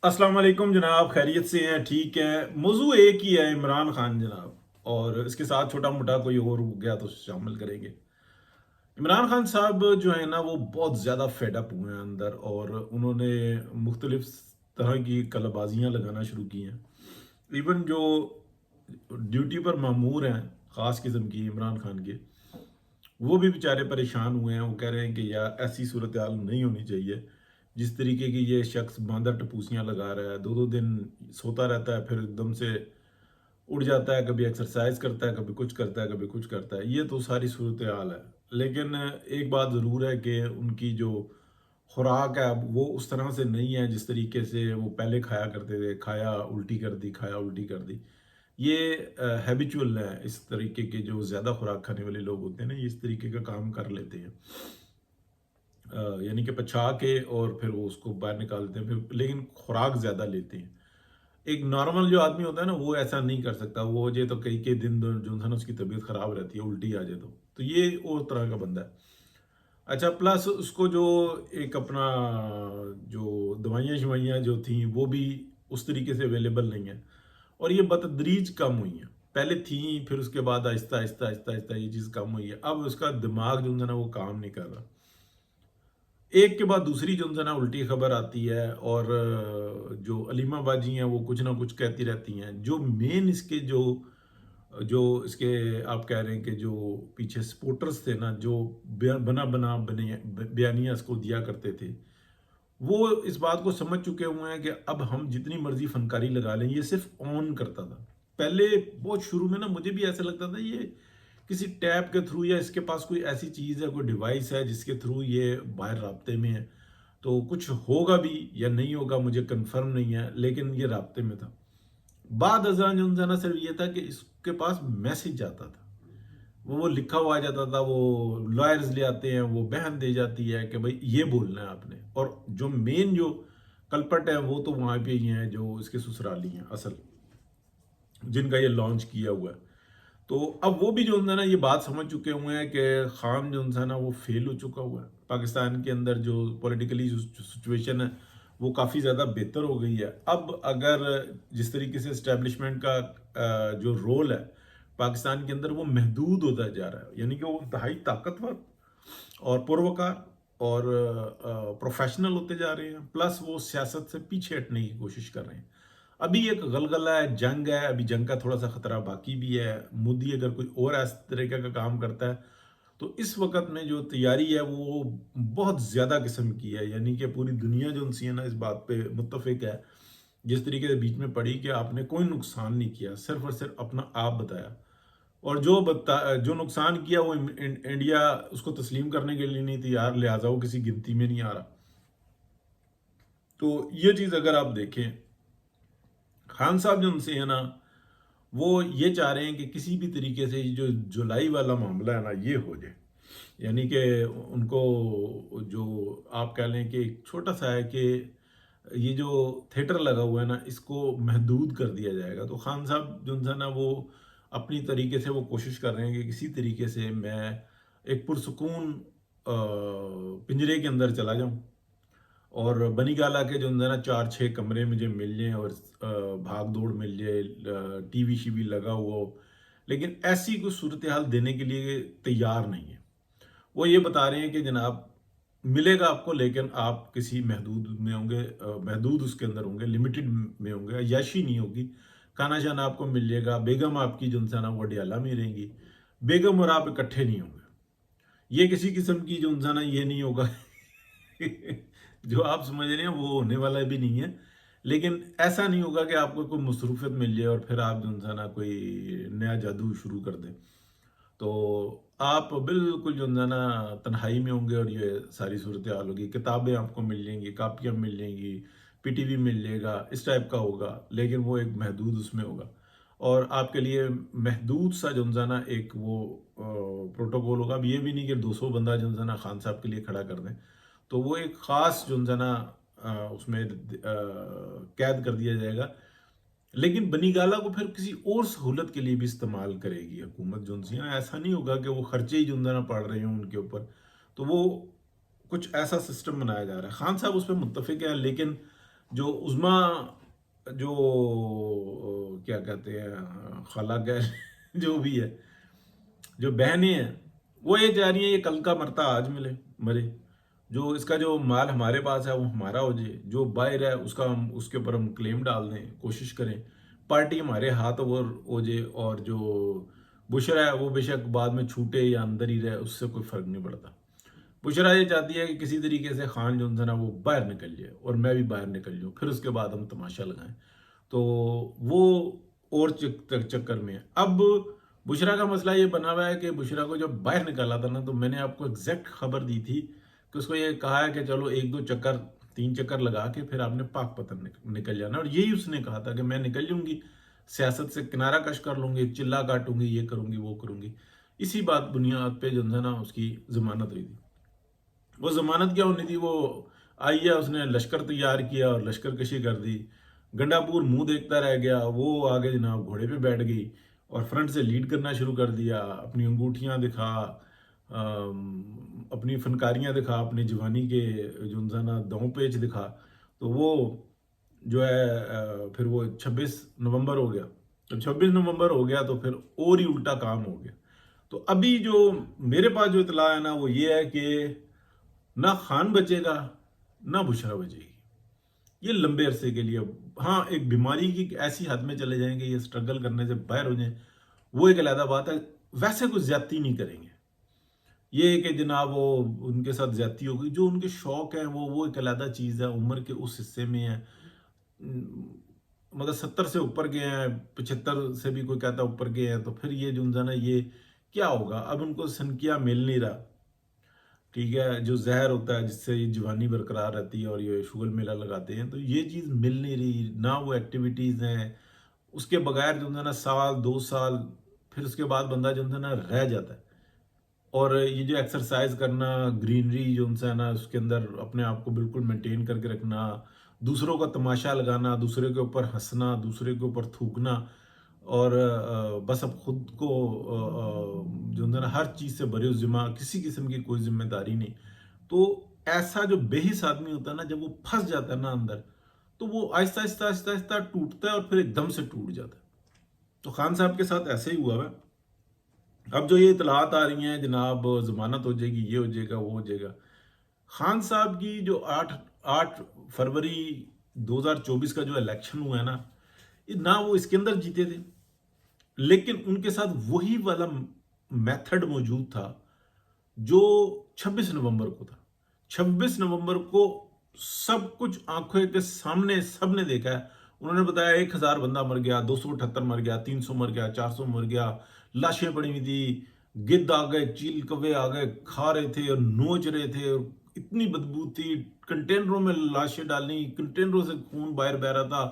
अस्सलाम वालेकुम जनाब, खैरियत से हैं? ठीक है। मौजू एक ही है, इमरान खान जनाब, और इसके साथ छोटा मोटा कोई और हो गया तो शामिल करेंगे। इमरान खान साहब जो है ना वो बहुत ज़्यादा फेडअप हुए हैं अंदर, और उन्होंने मुख्तलिफ तरह की कलाबाजियाँ लगाना शुरू की हैं। इवन जो ड्यूटी पर मामूर हैं ख़ास किस्म की इमरान खान के, वो भी बेचारे परेशान हुए हैं। वो कह रहे हैं कि यार ऐसी सूरत हाल नहीं होनी चाहिए। जिस तरीके की ये शख्स बांदर टपूसियाँ लगा रहा है, दो दो दिन सोता रहता है, फिर एकदम से उड़ जाता है, कभी एक्सरसाइज करता है, कभी कुछ करता है, कभी कुछ करता है, ये तो सारी सूरत हाल है। लेकिन एक बात ज़रूर है कि उनकी जो खुराक है वो उस तरह से नहीं है जिस तरीके से वो पहले खाया करते थे। खाया उल्टी कर दी, खाया उल्टी कर दी। ये हैबिचुअल है। इस तरीके के जो ज़्यादा खुराक खाने वाले लोग होते हैं ना, ये इस तरीके का काम कर लेते हैं। यानी कि पचा के और फिर वो उसको बाहर निकालते हैं, फिर लेकिन खुराक ज़्यादा लेते हैं। एक नॉर्मल जो आदमी होता है ना वो ऐसा नहीं कर सकता। वो हो जाए तो कई कई दिन जो है ना उसकी तबीयत ख़राब रहती है, उल्टी आ जाए तो ये और तरह का बंदा है। अच्छा, प्लस उसको जो एक अपना जो दवाइयाँ शवाइयाँ जो थी वो भी उस तरीके से अवेलेबल नहीं है, और ये बतदरीज कम हुई हैं। पहले थी, फिर उसके बाद आहिस्ता आहिस्ता आहिस्ता आहिस्ता ये चीज़ कम हुई है। अब उसका दिमाग जो है ना वो काम नहीं कर रहा। एक के बाद दूसरी जो है ना उल्टी खबर आती है, और जो अलीमा बाजी हैं वो कुछ ना कुछ कहती रहती हैं। जो मेन इसके जो जो इसके आप कह रहे हैं कि जो पीछे सपोर्टर्स थे ना, जो बना बना बने बयानियाँ इसको दिया करते थे, वो इस बात को समझ चुके हुए हैं कि अब हम जितनी मर्जी फनकारी लगा लें। ये सिर्फ ऑन करता था पहले। बहुत शुरू में ना मुझे भी ऐसा लगता था ये किसी टैब के थ्रू, या इसके पास कोई ऐसी चीज़ है, कोई डिवाइस है जिसके थ्रू ये बाहर राब्ते में है। तो कुछ होगा भी या नहीं होगा मुझे कंफर्म नहीं है, लेकिन ये राब्ते में था। बाद अज़ान जो था ना सिर्फ ये था कि इसके पास मैसेज जाता था, वो लिखा हुआ आ जाता था। वो लॉयर्स ले आते हैं, वो बहन दे जाती है कि भाई ये बोलना है आपने। और जो मेन जो कलपट है वो तो वहाँ पे ही हैं, जो इसके ससुराली हैं असल, जिनका ये लॉन्च किया हुआ है। तो अब वो भी जो है ना ये बात समझ चुके हुए हैं कि खान जो है ना वो फेल हो चुका हुआ है। पाकिस्तान के अंदर जो पॉलिटिकली जो सिचुएशन है वो काफ़ी ज़्यादा बेहतर हो गई है। अब अगर जिस तरीके से इस्टेब्लिशमेंट का जो रोल है पाकिस्तान के अंदर वो महदूद होता जा रहा है, यानी कि वो इंतहाई ताकतवर और पुरवकार और प्रोफेशनल होते जा रहे हैं। प्लस वो सियासत से पीछे हटने की कोशिश कर रहे हैं। अभी एक गलगला है, जंग है, अभी जंग का थोड़ा सा खतरा बाकी भी है। मोदी अगर कोई और इस तरीके का काम करता है तो इस वक्त में जो तैयारी है वो बहुत ज़्यादा किस्म की है। यानी कि पूरी दुनिया जो उनसी है ना इस बात पे मुत्तफिक है। जिस तरीके से बीच में पड़ी कि आपने कोई नुकसान नहीं किया, सिर्फ और सिर्फ अपना आप बताया, और जो नुकसान किया वो इंडिया उसको तस्लीम करने के लिए नहीं तैयार, लिहाजा वो किसी गिनती में नहीं आ रहा। तो ये चीज़ अगर आप देखें, खान साहब जो उनसे है ना वो ये चाह रहे हैं कि किसी भी तरीके से ये जो जुलाई वाला मामला है ना ये हो जाए। यानी कि उनको जो आप कह लें कि एक छोटा सा है कि ये जो थिएटर लगा हुआ है ना इसको महदूद कर दिया जाएगा। तो खान साहब जो है ना वो अपनी तरीके से वो कोशिश कर रहे हैं कि किसी तरीके से मैं एक पुरसुकून पिंजरे के अंदर चला जाऊं, और बनी गाला के जो है ना चार छः कमरे मुझे मिल जाएं, और भाग दौड़ मिल जाए, टीवी शीवी लगा हुआ हो। लेकिन ऐसी कोई सूरत हाल देने के लिए तैयार नहीं है। वो ये बता रहे हैं कि जनाब मिलेगा आपको, लेकिन आप किसी महदूद में होंगे, महदूद उसके अंदर होंगे, लिमिटेड में होंगे, अय्याशी नहीं होगी। खाना शाना आपको मिल जाएगा, बेगम आपकी जो है ना वो अडियाला में रहेंगी, बेगम और आप इकट्ठे नहीं होंगे। ये किसी किस्म की जो है ना ये नहीं होगा। जो आप समझ रहे हैं वो होने वाला भी नहीं है। लेकिन ऐसा नहीं होगा कि आपको कोई मसरूफियत मिल जाए और फिर आप जो है ना कोई नया जादू शुरू कर दें। तो आप बिल्कुल जो है ना तन्हाई में होंगे, और ये सारी सूरत हाल होगी। किताबें आपको मिल जाएंगी, कापियाँ मिल जाएंगी, पीटीवी मिल जाएगा, इस टाइप का होगा। लेकिन वो एक महदूद उसमें होगा, और आपके लिए महदूद सा जो है ना एक वो प्रोटोकॉल होगा। अब ये भी नहीं कि 200 बंदा जो है ना खान साहब के लिए खड़ा कर दें। तो वो एक ख़ास जो है ना उसमें कैद कर दिया जाएगा। लेकिन बनी गाला को फिर किसी और सहूलत के लिए भी इस्तेमाल करेगी हुकूमत जो है ना। ऐसा नहीं होगा कि वो खर्चे ही जो है ना पड़ रहे हों उनके ऊपर। तो वो कुछ ऐसा सिस्टम बनाया जा रहा है। खान साहब उस पर मुत्तफिक है, लेकिन जो उज़्मा जो क्या कहते हैं खाला कह जो भी है, जो बहनें हैं, वो ये चाह रही हैं ये कल का मरता आज मिले मरे, जो इसका जो माल हमारे पास है वो हमारा हो जाए, जो बाहर है उसका हम उसके ऊपर हम क्लेम डाल दें, कोशिश करें, पार्टी हमारे हाथ ओवर हो जाए, और जो बुशरा है वो बेशक बाद में छूटे या अंदर ही रहे, उससे कोई फ़र्क नहीं पड़ता। बुशरा ये चाहती है कि किसी तरीके से खान जो है ना वो बाहर निकल जाए और मैं भी बाहर निकल जाऊँ, फिर उसके बाद हम तमाशा लगाएं। तो वो और चक्कर में है। अब बुशरा का मसला ये बना हुआ है कि बुशरा को जब बाहर निकाला था ना, तो मैंने आपको एग्जैक्ट खबर दी थी कि उसको ये कहा है कि चलो एक दो चक्कर, तीन चक्कर लगा के फिर आपने पाक पतन निकल जाना, और यही उसने कहा था कि मैं निकल लूंगी, सियासत से किनारा कश कर लूंगी, चिल्ला काटूंगी, ये करूंगी वो करूंगी। इसी बात बुनियाद पे जो है ना उसकी जमानत हुई थी। वो जमानत क्या होनी थी, वो आई है, उसने लश्कर तैयार किया और लश्कर कशी कर दी, गंडापुर मुंह देखता रह गया, वो आगे जनाब घोड़े पे बैठ गई और फ्रंट से लीड करना शुरू कर दिया, अपनी अंगूठियां दिखा, अपनी फनकारियां दिखा, अपनी जवानी के जो है ना दांव पेच दिखा। तो वो जो है फिर वो 26 नवंबर हो गया। तो 26 नवंबर हो गया तो फिर और ही उल्टा काम हो गया। तो अभी जो मेरे पास जो इतला है ना वो ये है कि ना खान बचेगा, ना बुशरा बचेगी, ये लंबे अरसे के लिए। हाँ, एक बीमारी की ऐसी हद में चले जाएंगे, ये स्ट्रगल करने से बाहर हो जाए, वो एक अलग बात है। वैसे कुछ ज्यादती नहीं करेंगे, ये कि जनाब वो उनके साथ ज्यादती होगी, जो उनके शौक है वो एक अलग चीज़ है, उम्र के उस हिस्से में है। मतलब 70 से ऊपर गए हैं, 75 से भी कोई कहता है ऊपर गए हैं, तो फिर ये जो है ना ये क्या होगा, अब उनको सनकिया मिल नहीं रहा। ठीक है, जो जहर होता है जिससे ये जवानी बरकरार रहती है और ये शुगर मेला लगाते हैं, तो ये चीज़ मिल नहीं रही ना, वो एक्टिविटीज़ हैं। उसके बगैर जो है ना साल 2 साल फिर उसके बाद बंदा जो है ना रह जाता है। और ये जो एक्सरसाइज करना, ग्रीनरी जो है ना उसके अंदर अपने आप को बिल्कुल मेंटेन करके रखना, दूसरों का तमाशा लगाना, दूसरे के ऊपर हंसना, दूसरे के ऊपर थूकना, और बस अब खुद को जो है ना हर चीज़ से बरे जिम्मा, किसी किस्म की कोई जिम्मेदारी नहीं। तो ऐसा जो बेहिस आदमी होता है ना, जब वो फंस जाता है ना अंदर, तो वो आहिस्ता आहिस्ता आहिस्ता आहिस्ता टूटता है और फिर एकदम से टूट जाता है। तो खान साहब के साथ ऐसे ही हुआ है। अब जो ये इतलात आ रही हैं जनाब जमानत हो जाएगी, ये हो जाएगा वो हो जाएगा, खान साहब की जो 8 फरवरी 2024 का जो इलेक्शन हुआ है ना वो इसके अंदर जीते थे, लेकिन उनके साथ वही वाला मेथड मौजूद था जो 26 नवंबर को था। 26 नवंबर को सब कुछ आंखों के सामने सबने देखा है। उन्होंने बताया 1000 बंदा मर गया, 278 मर गया, 300 मर गया, 400 मर गया, लाशें पड़ी हुई थी, गिद्ध आ गए, चील कौवे आ गए, खा रहे थे और नोच रहे थे, और इतनी बदबू थी, कंटेनरों में लाशें डालनी, कंटेनरों से खून बाहर बह रहा था,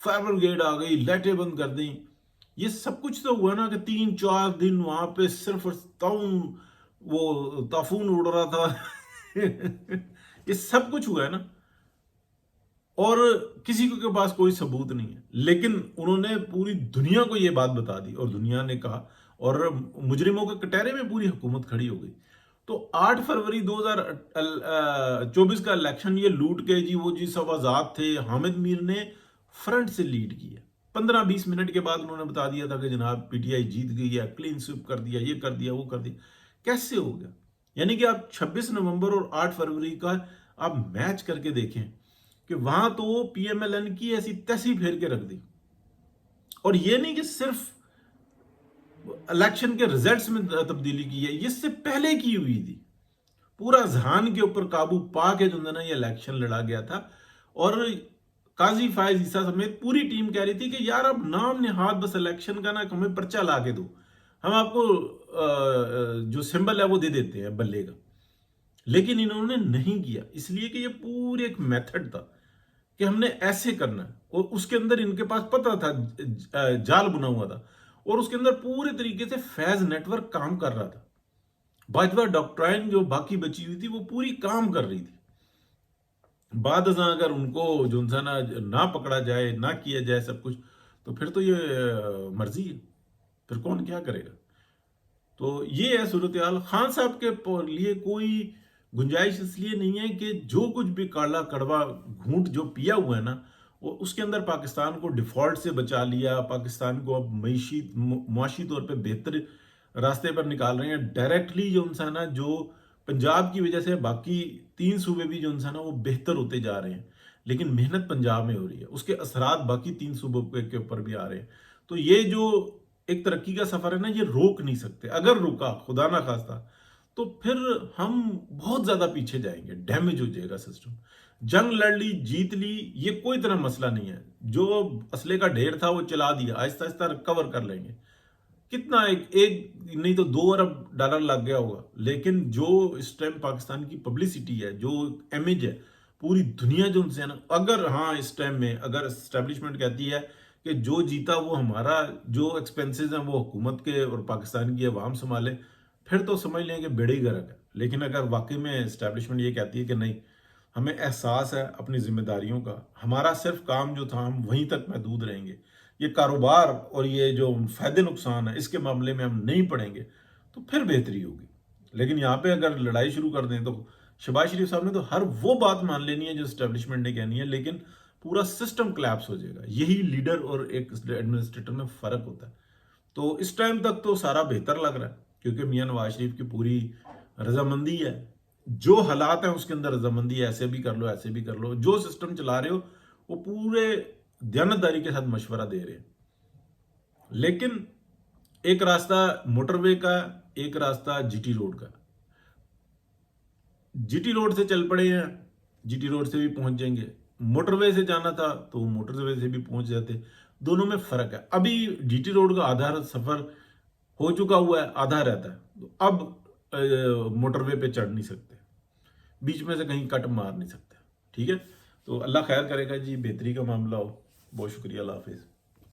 फायर ब्रिगेड आ गई, लाइटें बंद कर दी। ये सब कुछ तो हुआ ना कि 3-4 दिन वहां पे सिर्फ ताउन वो ताफून उड़ रहा था। ये सब कुछ हुआ है ना, और किसी के पास कोई सबूत नहीं है, लेकिन उन्होंने पूरी दुनिया को ये बात बता दी और दुनिया ने कहा, और मुजरिमों के कटहरे में पूरी हुकूमत खड़ी हो गई। तो 8 फरवरी 2024 का इलेक्शन ये लूट के जी वो जी सब आजाद थे, हामिद मीर ने फ्रंट से लीड किया। 15-20 मिनट के बाद उन्होंने बता दिया था कि जनाब पीटीआई जीत गई है, क्लीन स्वीप कर दिया, ये कर दिया वो कर दिया। कैसे हो गया? यानी कि आप 26 नवंबर और 8 फरवरी का आप मैच करके देखें कि वहां तो पीएमएलएन की ऐसी तैसी फेर के रख दी, और ये नहीं कि सिर्फ इलेक्शन के रिजल्ट्स में तब्दीली की है, ये इससे पहले की हुई थी। पूरा जहान के ऊपर काबू पा के जो है ना ये इलेक्शन लड़ा गया था, और काजी फायज ईसा समेत पूरी टीम कह रही थी कि यार अब नाम निहाद बस इलेक्शन का ना, हमें पर्चा ला के दो, हम आपको जो सिंबल है वो दे देते हैं बल्ले का। लेकिन इन्होंने नहीं किया, इसलिए कि ये पूरे एक मेथड था कि हमने ऐसे करना है, और उसके अंदर इनके पास पता था, जाल बुना हुआ था, और उसके अंदर पूरे तरीके से फैज नेटवर्क काम कर रहा था। भाजपा डॉक्ट्राइन जो बाकी बची हुई थी वो पूरी काम कर रही थी। बाद अज़ां अगर उनको जो है ना पकड़ा जाए, ना किया जाए सब कुछ, तो फिर तो ये मर्जी है, फिर कौन क्या करेगा। तो ये है सूरत हाल। खान साहब के लिए कोई गुंजाइश इसलिए नहीं है कि जो कुछ भी काला कड़वा घूंट जो पिया हुआ है ना, वो उसके अंदर पाकिस्तान को डिफॉल्ट से बचा लिया, पाकिस्तान को अब मुआशी तौर पे बेहतर रास्ते पर निकाल रहे हैं। डायरेक्टली जो इंसान है, जो पंजाब की वजह से बाकी 3 सूबे भी जो इंसान है वो बेहतर होते जा रहे हैं, लेकिन मेहनत पंजाब में हो रही है, उसके असरात बाकी 3 सूबों के ऊपर भी आ रहे हैं। तो ये जो एक तरक्की का सफर है ना, ये रोक नहीं सकते। अगर रुका, खुदा ना खास्ता, तो फिर हम बहुत ज्यादा पीछे जाएंगे, डैमेज हो जाएगा सिस्टम। जंग लड़ ली, जीत ली, ये कोई तरह मसला नहीं है। जो असले का ढेर था वो चला दिया, आहिस्ता आहिस्ता रिकवर कर लेंगे। कितना एक नहीं तो $2 अरब लग गया होगा, लेकिन जो इस टाइम पाकिस्तान की पब्लिसिटी है, जो इमेज है, पूरी दुनिया जो उनसे है ना, अगर हाँ इस टाइम में अगर एस्टेब्लिशमेंट कहती है कि जो जीता वो हमारा, जो एक्सपेंसेस हैं वो हुकूमत के और पाकिस्तान की अवाम संभाले, फिर तो समझ लें कि बेड़े ही गर्क है। लेकिन अगर वाकई में एस्टेब्लिशमेंट ये कहती है कि नहीं, हमें एहसास है अपनी जिम्मेदारियों का, हमारा सिर्फ काम जो था हम वहीं तक महदूद रहेंगे, ये कारोबार और ये जो फायदे नुकसान है इसके मामले में हम नहीं पड़ेंगे, तो फिर बेहतरी होगी। लेकिन यहाँ पे अगर लड़ाई शुरू कर दें, तो शहबाज शरीफ साहब ने तो हर वो बात मान लेनी है जो एस्टेब्लिशमेंट ने कहनी है, लेकिन पूरा सिस्टम कोलैप्स हो जाएगा। यही लीडर और एक एडमिनिस्ट्रेटर में फर्क होता है। तो इस टाइम तक तो सारा बेहतर लग रहा है, क्योंकि मियां नवाज शरीफ की पूरी रजामंदी है, जो हालात हैं उसके अंदर रजामंदी है, ऐसे भी कर लो ऐसे भी कर लो, जो सिस्टम चला रहे हो वो पूरे दयानतदारी के साथ मशवरा दे रहे हैं। लेकिन एक रास्ता मोटरवे का, एक रास्ता जीटी रोड का। जीटी रोड से चल पड़े हैं, जीटी रोड से भी पहुंच जाएंगे। मोटरवे से जाना था तो मोटरवे से भी पहुंच जाते। दोनों में फर्क है। अभी जीटी रोड का आधा सफर हो चुका हुआ है, आधा रहता है, तो अब मोटरवे पे चढ़ नहीं सकते, बीच में से कहीं कट मार नहीं सकते। ठीक है, तो अल्लाह खैर करेगा जी, बेहतरी का मामला हो। बहुत शुक्रिया, अल्लाह हाफिज़।